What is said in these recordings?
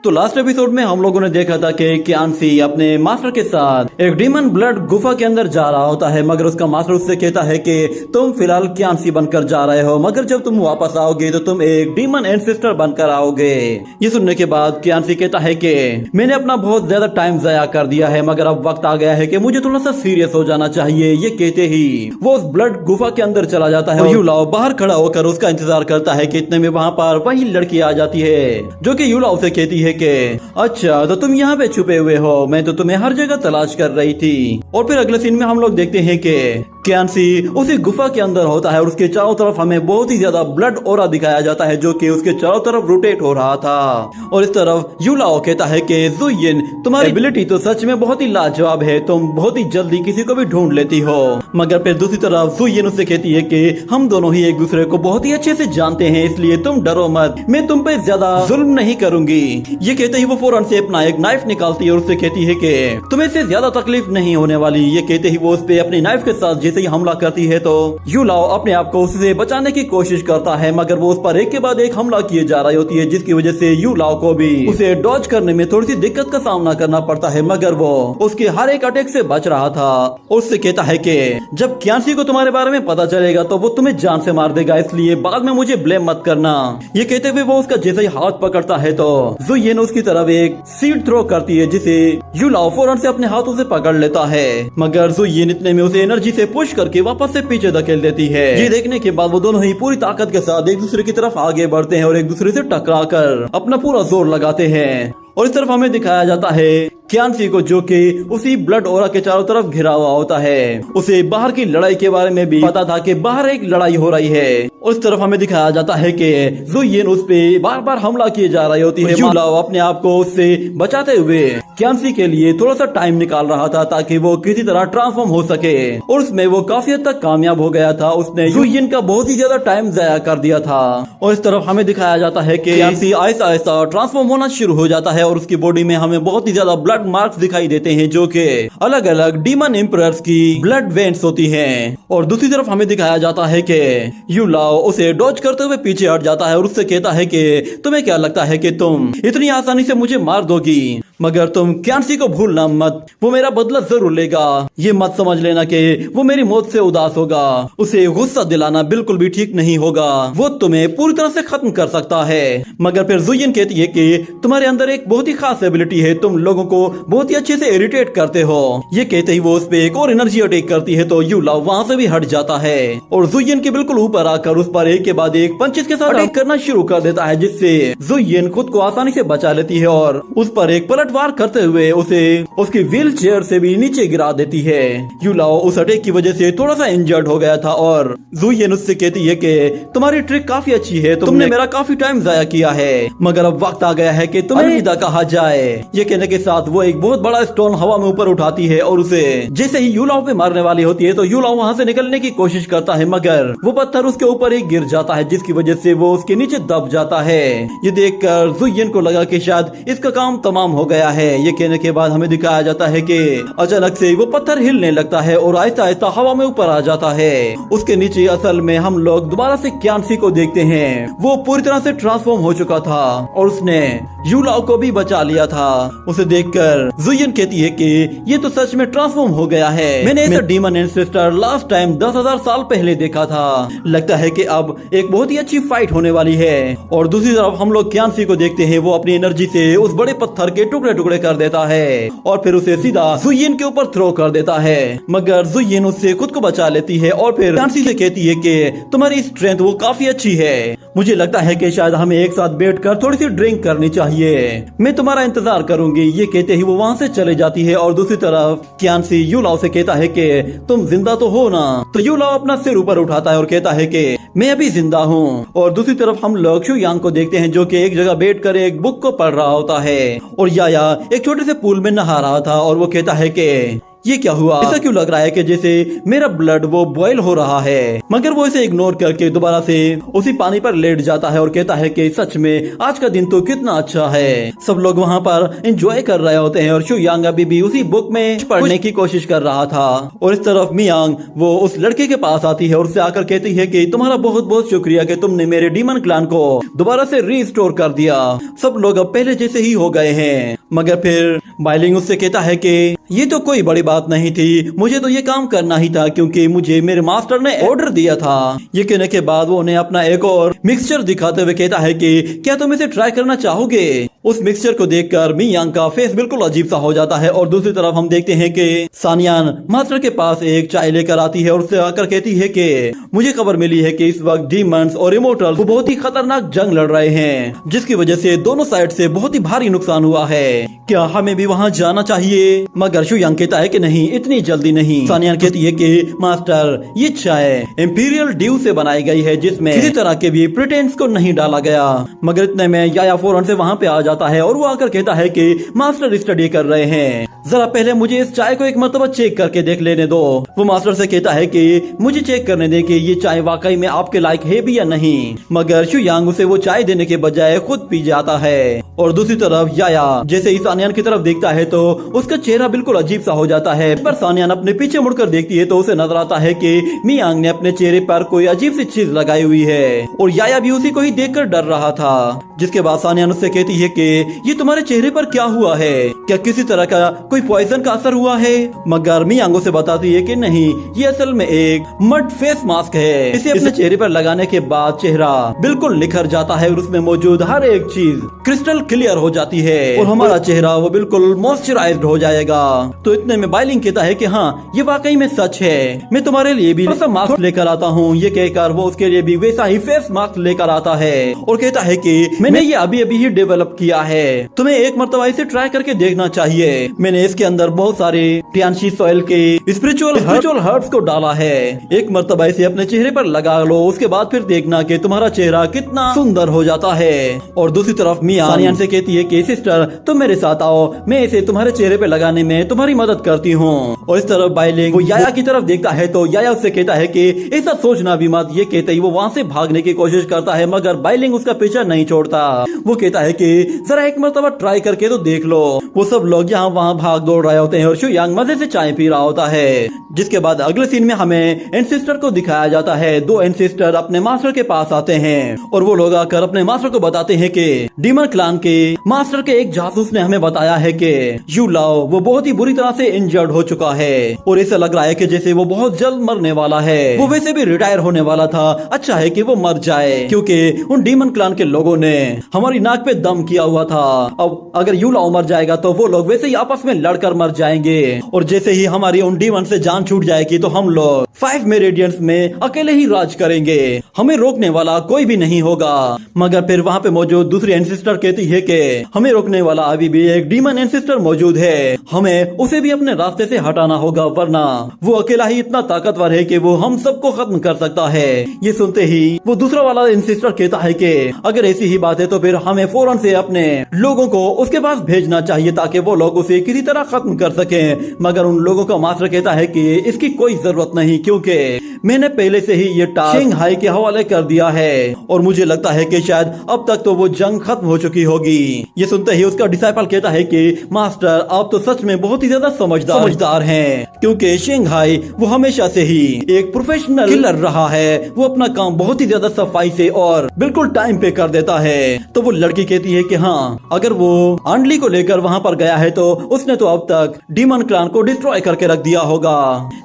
तो last episode में हम लोगों ने देखा था कि क्यांसी अपने मास्टर के साथ एक डीमन ब्लड गुफा के अंदर जा रहा होता है, मगर उसका मास्टर उससे कहता है कि तुम फिलहाल क्यांसी बनकर जा रहे हो, मगर जब तुम वापस आओगे तो तुम एक डीमन एंसेस्टर बनकर आओगे। ये सुनने के बाद क्यांसी कहता है कि मैंने अपना बहुत ज्यादा टाइम जाया कर दिया है, मगर अब वक्त आ गया है कि मुझे थोड़ा सा सीरियस हो जाना चाहिए। ये कहते ही वो उस ब्लड गुफा के अंदर चला जाता है और यूलाओ बाहर खड़ा होकर उसका इंतजार करता है कि इतने में वहाँ पर वही लड़की आ जाती है जो कि यूलाओ से कहती है कि अच्छा तो तुम यहाँ पे छुपे हुए हो, मैं तो तुम्हें हर जगह तलाश कर रही थी। और फिर अगले सीन में हम लोग देखते हैं कि क्यांसी उसी गुफा के अंदर होता है और उसके चारों तरफ हमें बहुत ही ज्यादा ब्लड ओरा दिखाया जाता है जो कि उसके चारों तरफ रोटेट हो रहा था। और इस तरफ यूलाओ कहता है कि ज़ुयिन तुम्हारी एबिलिटी तो सच में बहुत ही लाजवाब है, तुम बहुत ही जल्दी किसी को भी ढूंढ लेती हो। मगर फिर दूसरी तरफ ज़ुयिन उससे कहती है कि हम दोनों ही एक दूसरे को बहुत ही अच्छे से जानते हैं, इसलिए तुम डरो मत, मैं तुम पे ज्यादा जुल्म नहीं करूंगी। ये कहते ही वो फौरन से अपना एक नाइफ निकालती है और उससे कहती है कि तुम्हें इससे ज्यादा तकलीफ नहीं होने वाली। ये कहते ही वो उस पे अपनी नाइफ के साथ जैसे ही हमला करती है तो यूलाओ अपने आप को उससे बचाने की कोशिश करता है, मगर वो उस पर एक के बाद एक हमला किए जा रही होती है, जिसकी वजह से यूलाओ को भी उसे डॉज करने में थोड़ी सी दिक्कत का सामना करना पड़ता है, मगर वो उसके हर एक अटैक से बच रहा था। उससे कहता है कि जब क्यांसी को तुम्हारे बारे में पता चलेगा तो वो तुम्हें जान से मार देगा, इसलिए बाद में मुझे ब्लेम मत करना। ये कहते हुए वो उसका जैसे ही हाथ पकड़ता है तो ज़ुयिन उसकी तरफ एक सीड थ्रो करती है, जिसे यूलाओ फौरन से अपने हाथों से पकड़ लेता है, मगर ज़ुयिन इतने में उसे एनर्जी से पुश करके वापस से पीछे धकेल देती है। ये देखने के बाद वो दोनों ही पूरी ताकत के साथ एक दूसरे की तरफ आगे बढ़ते हैं और एक दूसरे से टकराकर अपना पूरा जोर लगाते हैं। और इस तरफ हमें दिखाया जाता है क्यांसी को जो कि उसी ब्लड ओरा के चारों तरफ घिरा हुआ होता है। उसे बाहर की लड़ाई के बारे में भी पता था कि बाहर एक लड़ाई हो रही है। और इस तरफ हमें दिखाया जाता है कि ज़ुयिन उस पे बार बार हमला किए जा रही होती है। यूलाओ अपने आप को उससे बचाते हुए क्यांसी के लिए थोड़ा सा टाइम निकाल रहा था ताकि वो किसी तरह ट्रांसफॉर्म हो सके, और उसमें वो काफी हद तक कामयाब हो गया था। उसने ज़ुयिन का बहुत ही ज्यादा टाइम जाया कर दिया था। और इस तरफ हमें दिखाया जाता है कि क्यांसी आहिस्ता आहिस्ता ट्रांसफॉर्म होना शुरू हो जाता है और उसकी बॉडी में हमें बहुत ही ज्यादा ब्लड मार्क्स दिखाई देते हैं जो कि अलग अलग डीमन एम्परर्स की ब्लड वेंट्स होती हैं। और दूसरी तरफ हमें दिखाया जाता है कि यूलाओ उसे डॉज करते हुए पीछे हट जाता है और उससे कहता है कि तुम्हें क्या लगता है कि तुम इतनी आसानी से मुझे मार दोगी, मगर तुम क्यांसी को भूलना मत, वो मेरा बदला जरूर लेगा। ये मत समझ लेना कि वो मेरी मौत से उदास होगा, उसे गुस्सा दिलाना बिल्कुल भी ठीक नहीं होगा, वो तुम्हें पूरी तरह से खत्म कर सकता है। मगर फिर ज़ुयिन कहती है कि तुम्हारे अंदर एक बहुत ही खास एबिलिटी है, तुम लोगों को बहुत ही अच्छे से इरिटेट करते हो। ये कहते ही वो उस पे एक और एनर्जी अटैक करती है तो यूलाओ वहाँ से भी हट जाता है और ज़ुयिन के बिल्कुल ऊपर आकर उस पर एक के बाद एक पंचेस के साथ अटैक करना शुरू कर देता है, जिससे ज़ुयिन खुद को आसानी से बचा लेती है और उस पर एक पलटवार करते हुए उसे उसकी व्हील चेयर से भी नीचे गिरा देती है। यूलाओ उस अटैक की वजह से थोड़ा सा इंजर्ड हो गया था और ज़ुयिन उससे कहती है कि तुम्हारी ट्रिक काफी अच्छी है, तुमने मेरा काफी टाइम जाया किया है, मगर अब वक्त आ गया है कि तुम्हें अलविदा कहा जाए। ये कहने के साथ वो एक बहुत बड़ा स्टोन हवा में ऊपर उठाती है और उसे जैसे ही यूलाओ पे मारने वाली होती है तो यूलाओ वहाँ से निकलने की कोशिश करता है, मगर वो पत्थर उसके ऊपर ही गिर जाता है, जिसकी वजह से वो उसके नीचे दब जाता है। ये देखकर ज़ुयिन को लगा कि शायद इसका काम तमाम हो गया है। ये कहने के बाद हमें दिखाया जाता है कि अचानक से वो पत्थर हिलने लगता है और आहिस्ता आहिस्ता हवा में ऊपर आ जाता है। उसके नीचे असल में हम लोग दोबारा से क्यांसी को देखते हैं। वो पूरी तरह से ट्रांसफॉर्म हो चुका था और उसने यूलाओ को भी बचा लिया था। उसे देखकर ज़ुयिन कहती है कि ये तो सच में ट्रांसफॉर्म हो गया है, मैंने ऐसा डीमन एंसेस्टर लास्ट टाइम 10,000 साल पहले देखा था, लगता है कि अब एक बहुत ही अच्छी फाइट होने वाली है। और दूसरी तरफ हम लोग क्यांसी को देखते हैं, वो अपनी एनर्जी से उस बड़े पत्थर के टुकड़े टुकड़े कर देता है और फिर उसे सीधा ज़ुयिन के ऊपर थ्रो कर देता है, मगर ज़ुयिन उससे खुद को बचा लेती है और फिर क्यांसी से कहती है कि तुम्हारी स्ट्रेंथ वो काफी अच्छी है, मुझे लगता है कि शायद हमें एक साथ बैठकर थोड़ी सी ड्रिंक करनी चाहिए, मैं तुम्हारा इंतजार करूंगी। ये कहते ही वो वहाँ से चले जाती है और दूसरी तरफ क्यांसी यूलाओ से कहता है कि तुम जिंदा तो हो ना, तो यूलाओ अपना सिर ऊपर उठाता है और कहता है कि मैं अभी जिंदा हूँ। और दूसरी तरफ हम लोग शुयांग को देखते हैं जो कि एक जगह बैठकर एक बुक को पढ़ रहा होता है और याया एक छोटे से पूल में नहा रहा था और वो कहता है कि ये क्या हुआ, ऐसा क्यों लग रहा है कि जैसे मेरा ब्लड वो बॉयल हो रहा है। मगर वो इसे इग्नोर करके दोबारा से उसी पानी पर लेट जाता है और कहता है कि सच में आज का दिन तो कितना अच्छा है। सब लोग वहाँ पर एंजॉय कर रहे होते हैं और शु यांग अभी भी उसी बुक में पढ़ने की कोशिश कर रहा था। और इस तरफ मियांग वो उस लड़के के पास आती है और उससे आकर कहती है कि तुम्हारा बहुत बहुत शुक्रिया कि तुमने मेरे डीमन क्लैन को दोबारा से रीस्टोर कर दिया। सब लोग अब पहले जैसे ही हो गए हैं। मगर फिर बाइलिंग उससे कहता है कि ये तो कोई बड़ी बात नहीं थी, मुझे तो ये काम करना ही था क्योंकि मुझे मेरे मास्टर ने ऑर्डर दिया था। ये कहने के बाद वो उन्हें अपना एक और मिक्सचर दिखाते हुए कहता है कि क्या तुम इसे ट्राई करना चाहोगे। उस मिक्सचर को देखकर मियांग का फेस बिल्कुल अजीब सा हो जाता है। और दूसरी तरफ हम देखते हैं कि सानियान मास्टर के पास एक चाय लेकर आती है और उससे आकर कहती है कि मुझे खबर मिली है कि इस वक्त डीमंस और इमोर्टल्स बहुत ही खतरनाक जंग लड़ रहे हैं, जिसकी वजह से दोनों साइड से बहुत ही भारी नुकसान हुआ है। क्या हमें भी वहाँ जाना चाहिए? मगर शु यांग कहता है कि नहीं, इतनी जल्दी नहीं। सानियान कहती है कि मास्टर ये चाय इंपीरियल ड्यू से बनाई गई है जिसमें किसी तरह के भी प्रिटेंस को नहीं डाला गया। मगर इतने में याया फौरन से वहाँ पे आ जाता है और वो आकर कहता है कि मास्टर स्टडी कर रहे हैं, जरा पहले मुझे इस चाय को एक मरतबा चेक करके देख लेने दो। वो मास्टर से कहता है कि मुझे चेक करने दे कि ये चाय वाकई में आपके लायक है भी या नहीं। मगर शु यांग उसे वो चाय देने के बजाय खुद पी जाता है। और दूसरी तरफ याया जैसे ही सानियान की तरफ देखता है तो उसका चेहरा बिल्कुल अजीब सा हो जाता है। पर सानियान अपने पीछे मुड़कर देखती है तो उसे नजर आता है कि मियांग ने अपने चेहरे पर कोई अजीब सी चीज लगाई हुई है और याया भी उसी को ही देखकर डर रहा था। जिसके बाद सानियान उससे कहती है कि ये तुम्हारे चेहरे पर क्या हुआ है, क्या किसी तरह का कोई पॉइजन का असर हुआ है। मगर मियांग उसे बताती है कि नहीं, ये असल में एक मड फेस मास्क है। इसे अपने चेहरे पर लगाने के बाद चेहरा बिल्कुल निखर जाता है और उसमें मौजूद हर एक चीज क्रिस्टल क्लियर हो जाती है और हमारा चेहरा वो बिल्कुल मॉइस्चराइज्ड हो जाएगा। तो इतने में बाइलिंग कहता है कि हाँ, ये वाकई में सच है, मैं तुम्हारे लिए भी मास्क लेकर आता हूँ। ये कहकर वो उसके लिए भी वैसा ही फेस मास्क लेकर आता है और कहता है कि मैंने ये अभी अभी ही डेवलप किया है, तुम्हें एक मरतबा इसे ट्राई करके देखना चाहिए। मैंने इसके अंदर बहुत सारे टियानशी सॉइल के स्पिरिचुअल हर्ब्स को डाला है। एक मरतबा इसे अपने चेहरे पर लगा लो, उसके बाद फिर देखना कि तुम्हारा चेहरा कितना सुंदर हो जाता है। और दूसरी तरफ मिया सानियान से कहती है कि सिस्टर तुम मेरे साथ आओ, मैं इसे तुम्हारे चेहरे पे लगाने में तुम्हारी मदद करती हूँ। और इस तरफ बाइलिंग वो याया की तरफ देखता है तो याया उससे कहता है कि ऐसा सोचना भी मत। ये कहते ही वो वहाँ से भागने की कोशिश करता है मगर बाइलिंग उसका पीछा नहीं छोड़ता। वो कहता है कि जरा एक मरतबा ट्राई करके तो देख लो। वो सब लोग यहाँ वहाँ भाग दौड़ रहे होते हैं और शु यांग मजे से चाय पी रहा होता है। जिसके बाद अगले सीन में हमें एंसेस्टर को दिखाया जाता है। दो एंसेस्टर अपने मास्टर के पास आते हैं और वो लोग आकर अपने मास्टर को बताते हैं कि डीमन क्लैन के मास्टर के एक जासूस ने हमें बताया है कि यू लाओ वो बहुत ही बुरी तरह से इंजर्ड हो चुका है और ऐसा लग रहा है कि जैसे वो बहुत जल्द मरने वाला है। वो वैसे भी रिटायर होने वाला था, अच्छा है कि वो मर जाए क्योंकि उन डीमन क्लैन के लोगों ने हमारी नाक पे दम किया हुआ था। अब अगर यू लाओ मर जाएगा तो वो लोग वैसे ही आपस में लड़कर मर जाएंगे और जैसे ही हमारी उन डीमन से जान छूट जाएगी तो हम लोग 5 मेरिडियंस में अकेले ही राज करेंगे, हमें रोकने वाला कोई भी नहीं होगा। मगर फिर वहाँ पे मौजूद दूसरी एंसेस्टर कहती है कि हमें रोकने वाला अभी भी एक डीमन एंसेस्टर मौजूद है, हमें उसे भी अपने रास्ते से हटाना होगा वरना वो अकेला ही इतना ताकतवर है कि वो हम सबको खत्म कर सकता है। ये सुनते ही वो दूसरा वाला एंसेस्टर कहता है कि अगर ऐसी ही बात है तो फिर हमें फौरन से अपने लोगों को उसके पास भेजना चाहिए ताकि वो लोग उसे किसी तरह खत्म कर सके। मगर उन लोगों का मास्टर कहता है कि इसकी कोई जरूरत नहीं क्योंकि मैंने पहले से ही ये टास्क शेंघाई के हवाले कर दिया है और मुझे लगता है कि शायद अब तक तो वो जंग खत्म हो चुकी होगी। ये सुनते ही उसका डिसाइपल कहता है कि मास्टर आप तो सच में बहुत ही ज्यादा समझदार हैं क्योंकि शेंघाई वो हमेशा से ही एक प्रोफेशनल किलर रहा है, वो अपना काम बहुत ही ज्यादा सफाई से और बिल्कुल टाइम पे कर देता है। तो वो लड़की कहती है कि हाँ, अगर वो आंडली को लेकर वहाँ पर गया है तो उसने तो अब तक डीमन क्लैन को डिस्ट्रॉय करके रख दिया होगा।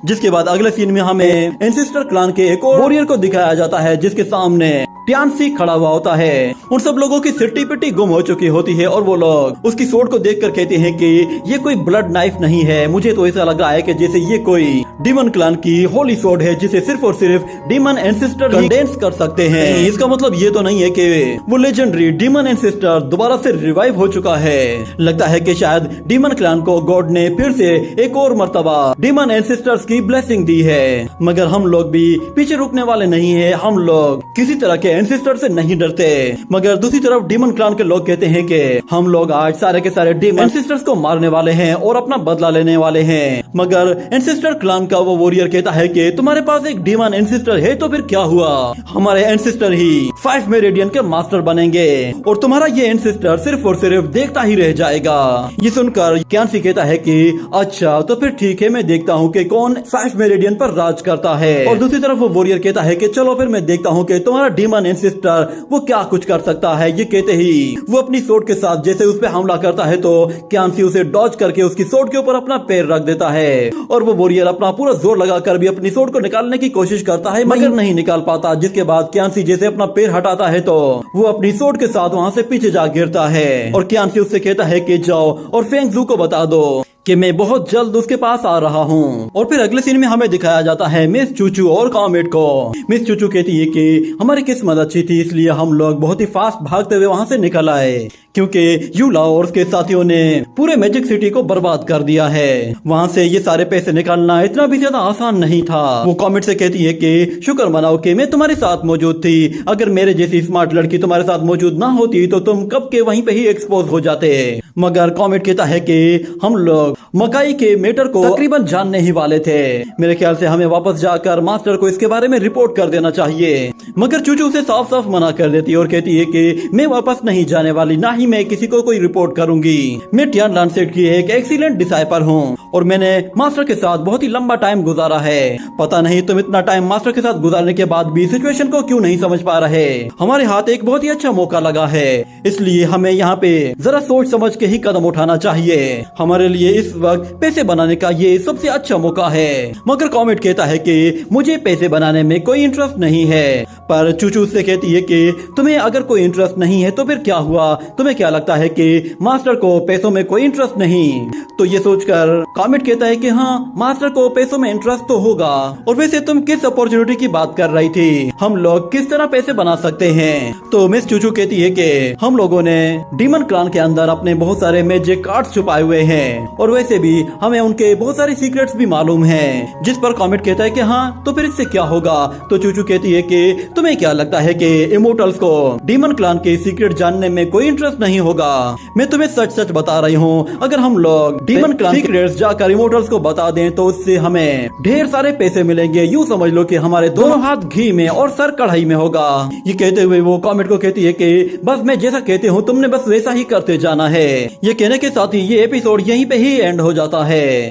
जिसके बाद अगले सीन में हमें एंसेस्टर क्लैन के एक और वॉरियर को दिखाया जाता है जिसके सामने टियानशी खड़ा हुआ होता है। उन सब लोगों की सिट्टी पिट्टी गुम हो चुकी होती है और वो लोग उसकी सोर्ड को देखकर कहते हैं कि ये कोई ब्लड नाइफ नहीं है, मुझे तो ऐसा लग रहा है कि जैसे ये कोई डीमन क्लैन की होली सोर्ड है जिसे सिर्फ और सिर्फ डीमन एंसेस्टर कंडेंस कर सकते हैं। इसका मतलब ये तो नहीं है कि वो लेजेंडरी डीमन एंसेस्टर दोबारा से रिवाइव हो चुका है। लगता है कि शायद डीमन क्लैन को गॉड ने फिर से एक और मर्तबा डीमन एंसेस्टर्स की ब्लेसिंग दी है। मगर हम लोग भी पीछे रुकने वाले नहीं है, हम लोग किसी तरह के एंसेस्टर से नहीं डरते। मगर दूसरी तरफ डीमन क्लैन के लोग कहते हैं कि हम लोग आज सारे के सारे डीमन एंसेस्टर्स को मारने वाले हैं और अपना बदला लेने वाले हैं। मगर एंसेस्टर क्लैन का वो वॉरियर कहता है कि तुम्हारे पास एक डीमन एंसेस्टर है तो फिर क्या हुआ, हमारे एंसेस्टर ही 5 मेरिडियन के मास्टर बनेंगे और तुम्हारा ये एंसेस्टर सिर्फ और सिर्फ देखता ही रह जाएगा। ये सुनकर क्यांसी कहता है कि अच्छा तो फिर ठीक है, मैं देखता हूँ कि कौन 5 मेरिडियन पर राज करता है। और दूसरी तरफ वो वॉरियर कहता है कि चलो फिर मैं देखता हूँ कि तुम्हारा डीमन एंसेस्टर वो क्या कुछ कर सकता है। ये कहते ही वो अपनी सोर्ड के साथ जैसे उस पर हमला करता है तो क्यांसी उसे डॉज करके उसकी सोर्ड के ऊपर अपना पैर रख देता है और वो वॉरियर अपना पूरा जोर लगाकर भी अपनी सोर्ड को निकालने की कोशिश करता है मगर नहीं निकाल पाता। जिसके बाद क्यांसी जैसे अपना पैर हटाता है तो वो अपनी सोर्ड के साथ वहाँ से पीछे जा गिरता है और क्यांसी उससे कहता है कि जाओ और फेंग जू को बता दो कि मैं बहुत जल्द उसके पास आ रहा हूँ। और फिर अगले सीन में हमें दिखाया जाता है मिस चूचू और कॉमेट को। मिस चूचू कहती है कि हमारी किस्मत अच्छी थी इसलिए हम लोग बहुत ही फास्ट भागते हुए वहाँ से निकल आए, क्योंकि यूला और उसके साथियों ने पूरे मैजिक सिटी को बर्बाद कर दिया है। वहाँ से ये सारे पैसे निकालना इतना भी ज्यादा आसान नहीं था। वो कॉमेट से कहती है कि शुक्र मनाओ कि मैं तुम्हारे साथ मौजूद थी, अगर मेरे जैसी स्मार्ट लड़की तुम्हारे साथ मौजूद ना होती तो तुम कब के वहीं पे ही एक्सपोज हो जाते। मगर कॉमेट कहता है कि हम लोग मकाई के मैटर को तकरीबन जानने ही वाले थे, मेरे ख्याल से हमें वापस जाकर मास्टर को इसके बारे में रिपोर्ट कर देना चाहिए। मगर चूचू उसे साफ साफ मना कर देती है और कहती है कि मैं वापस नहीं जाने वाली, ना ही मैं किसी को कोई रिपोर्ट करूंगी। मैं टियान लांसेट की एक एक्सीलेंट डिसाइपल हूँ और मैंने मास्टर के साथ बहुत ही लंबा टाइम गुजारा है। पता नहीं तुम इतना टाइम मास्टर के साथ गुजारने के बाद भी सिचुएशन को क्यों नहीं समझ पा रहे। हमारे हाथ एक बहुत ही अच्छा मौका लगा है, इसलिए हमें यहाँ पे जरा सोच समझ के ही कदम उठाना चाहिए। हमारे लिए इस वक्त पैसे बनाने का ये सबसे अच्छा मौका है। मगर कॉमेट कहता है कि मुझे पैसे बनाने में कोई इंटरेस्ट नहीं है। पर चूचू से कहती है कि तुम्हें अगर कोई इंटरेस्ट नहीं है तो फिर क्या हुआ, तुम्हें क्या लगता है कि मास्टर को पैसों में कोई इंटरेस्ट नहीं। तो ये सोचकर कॉमेट कहता है कि हाँ, मास्टर को पैसों में इंटरेस्ट तो होगा। और वैसे तुम किस अपॉर्चुनिटी की बात कर रही थी, हम लोग किस तरह पैसे बना सकते हैं। तो मिस चूचू कहती है कि हम लोगों ने डीमन क्लैन के अंदर अपने बहुत सारे मैजिक कार्ड्स छुपाए हुए हैं और वैसे भी हमें उनके बहुत सारे सीक्रेट्स भी मालूम हैं। जिस पर कॉमेट कहता है कि हाँ, तो फिर इससे क्या होगा। तो चूचू कहती है कि तुम्हें क्या लगता है कि इमोर्टल्स को डीमन क्लैन के सीक्रेट जानने में कोई इंटरेस्ट नहीं होगा। मैं तुम्हें सच सच बता रही हूँ, अगर हम लोग डीमन क्लैन सीक्रेट्स जाकर इमोर्टल्स को बता दें तो उससे हमें ढेर सारे पैसे मिलेंगे। यूँ समझ लो कि हमारे दोनों हाथ घी में और सर कढ़ाई में होगा। ये कहते हुए वो कॉमेट को कहती है कि बस मैं जैसा कहती हूँ तुमने बस वैसा ही करते जाना है। ये कहने के साथ ही ये एपिसोड यहीं पे ही एंड हो जाता है।